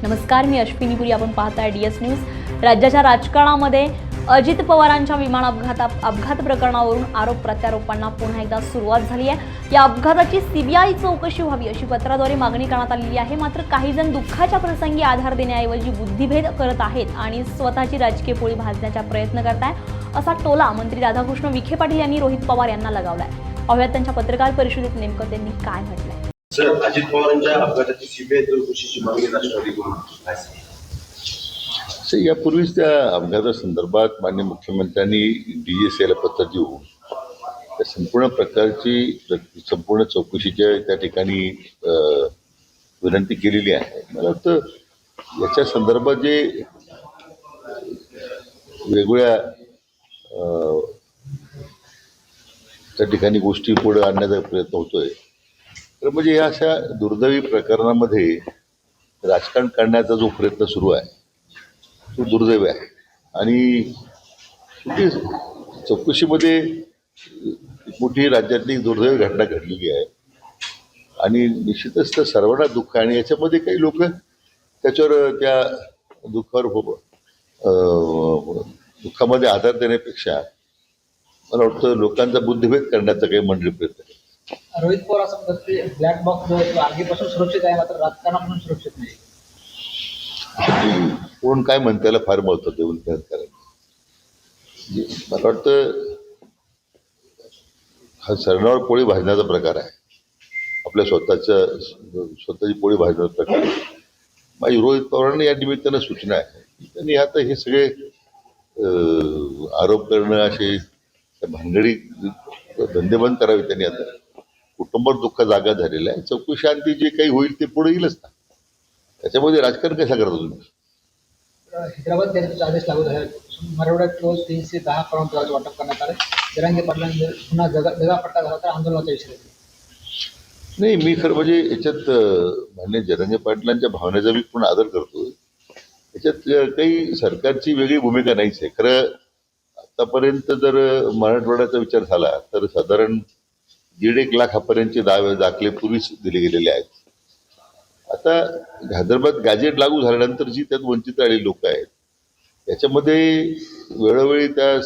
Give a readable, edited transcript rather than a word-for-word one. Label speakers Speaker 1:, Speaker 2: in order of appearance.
Speaker 1: नमस्कार, मी अश्विनी पुरी. आपण पाहताय DS न्यूज. राज्याच्या राजकारणामध्ये अजित पवारांच्या विमान अपघात प्रकरणावरून आरोप प्रत्यारोपांना पुन्हा एकदा सुरुवात झाली आहे. या अपघाताची CBI चौकशी व्हावी अशी पत्राद्वारे मागणी करण्यात आलेली आहे. मात्र काही जण दुःखाच्या प्रसंगी आधार देण्याऐवजी बुद्धिभेद करत आहेत आणि स्वतःची राजकीय पोळी भाजण्याचा प्रयत्न करतायत असा टोला मंत्री राधाकृष्ण विखे पाटील यांनी रोहित पवार यांना लगावलाय. पाहूयात त्यांच्या पत्रकार परिषदेत नेमकं त्यांनी काय म्हटलंय.
Speaker 2: सर, अजित पवारांच्या अपघाताची CBI चौकशीची मागणी राष्ट्रवादीकडून आहे.
Speaker 3: यापूर्वीच त्या अपघातासंदर्भात माननीय मुख्यमंत्र्यांनी DGCला पत्र देऊन त्या संपूर्ण प्रकारची संपूर्ण चौकशीच्या त्या ठिकाणी विनंती केलेली आहे. मला वाटतं याच्या संदर्भात जे वेगवेगळ्या त्या ठिकाणी गोष्टी पुढे आणण्याचा प्रयत्न होतोय, तर म्हणजे या अशा दुर्दैवी प्रकरणामध्ये राजकारण करण्याचा जो प्रयत्न सुरू आहे तो दुर्दैवी आहे. आणि चौकशीमध्ये मोठी राज्यातली दुर्दैवी घटना घडलेली आहे आणि निश्चितच तर सर्वांना दुःख आहे. आणि याच्यामध्ये काही लोक त्याच्यावर त्या दुःखामध्ये आधार देण्यापेक्षा मला वाटतं लोकांचा बुद्धिभेद करण्याचा काही मंडळी प्रयत्न आहे.
Speaker 4: रोहित पवार असं म्हणतात की ब्लॅक बॉक्स जो आहे तो आगीपासून सुरक्षित आहे, मात्र राजकारणापासून सुरक्षित नाही.
Speaker 3: कोण काय म्हणते त्याला फार महत्व देऊन करायचं. मला वाटतं हा सरणावर पोळी भाजण्याचा प्रकार आहे. आपल्या स्वतःची पोळी भाजण्याचा प्रकार आहे. माझी रोहित पवारांना या निमित्तानं सूचना आहे. त्यांनी आता हे सगळे आरोप करणं असे भानगडी धंदे बंद करावे. त्यांनी आता कुटुंबावर दुःख जागा झालेला आहे. चौकशी अंती जे काही होईल ते पुढे येईलच ना. त्याच्यामध्ये राजकारण कशा करता तुम्ही?
Speaker 4: हैदराबाद त्यांचे आदेश लागू झाले. मराठवाड्यात रोज 310 करोड रुपयाचं वाटप करण्यात आलं. जरांगे पाटलांनी जर पुन्हा जगापट्टा झाला तर आंदोलनाचा इशारा दिला.
Speaker 3: नाही, मी खरं म्हणजे याच्यात मान्य जरांगे पाटलांच्या भावनेचा मी पण आदर करतो. याच्यात काही सरकारची वेगळी भूमिका नाहीच आहे. खरं आतापर्यंत जर मराठवाड्याचा विचार झाला तर साधारण 1.5 लाखापर्यंतचे दाखले पूर्वीच दिले गेलेले आहेत. आता हैदराबाद गॅजेट लागू झाल्यानंतर जी त्यात वंचित राहिलेली लोक आहेत त्याच्यामध्ये वेळोवेळी त्या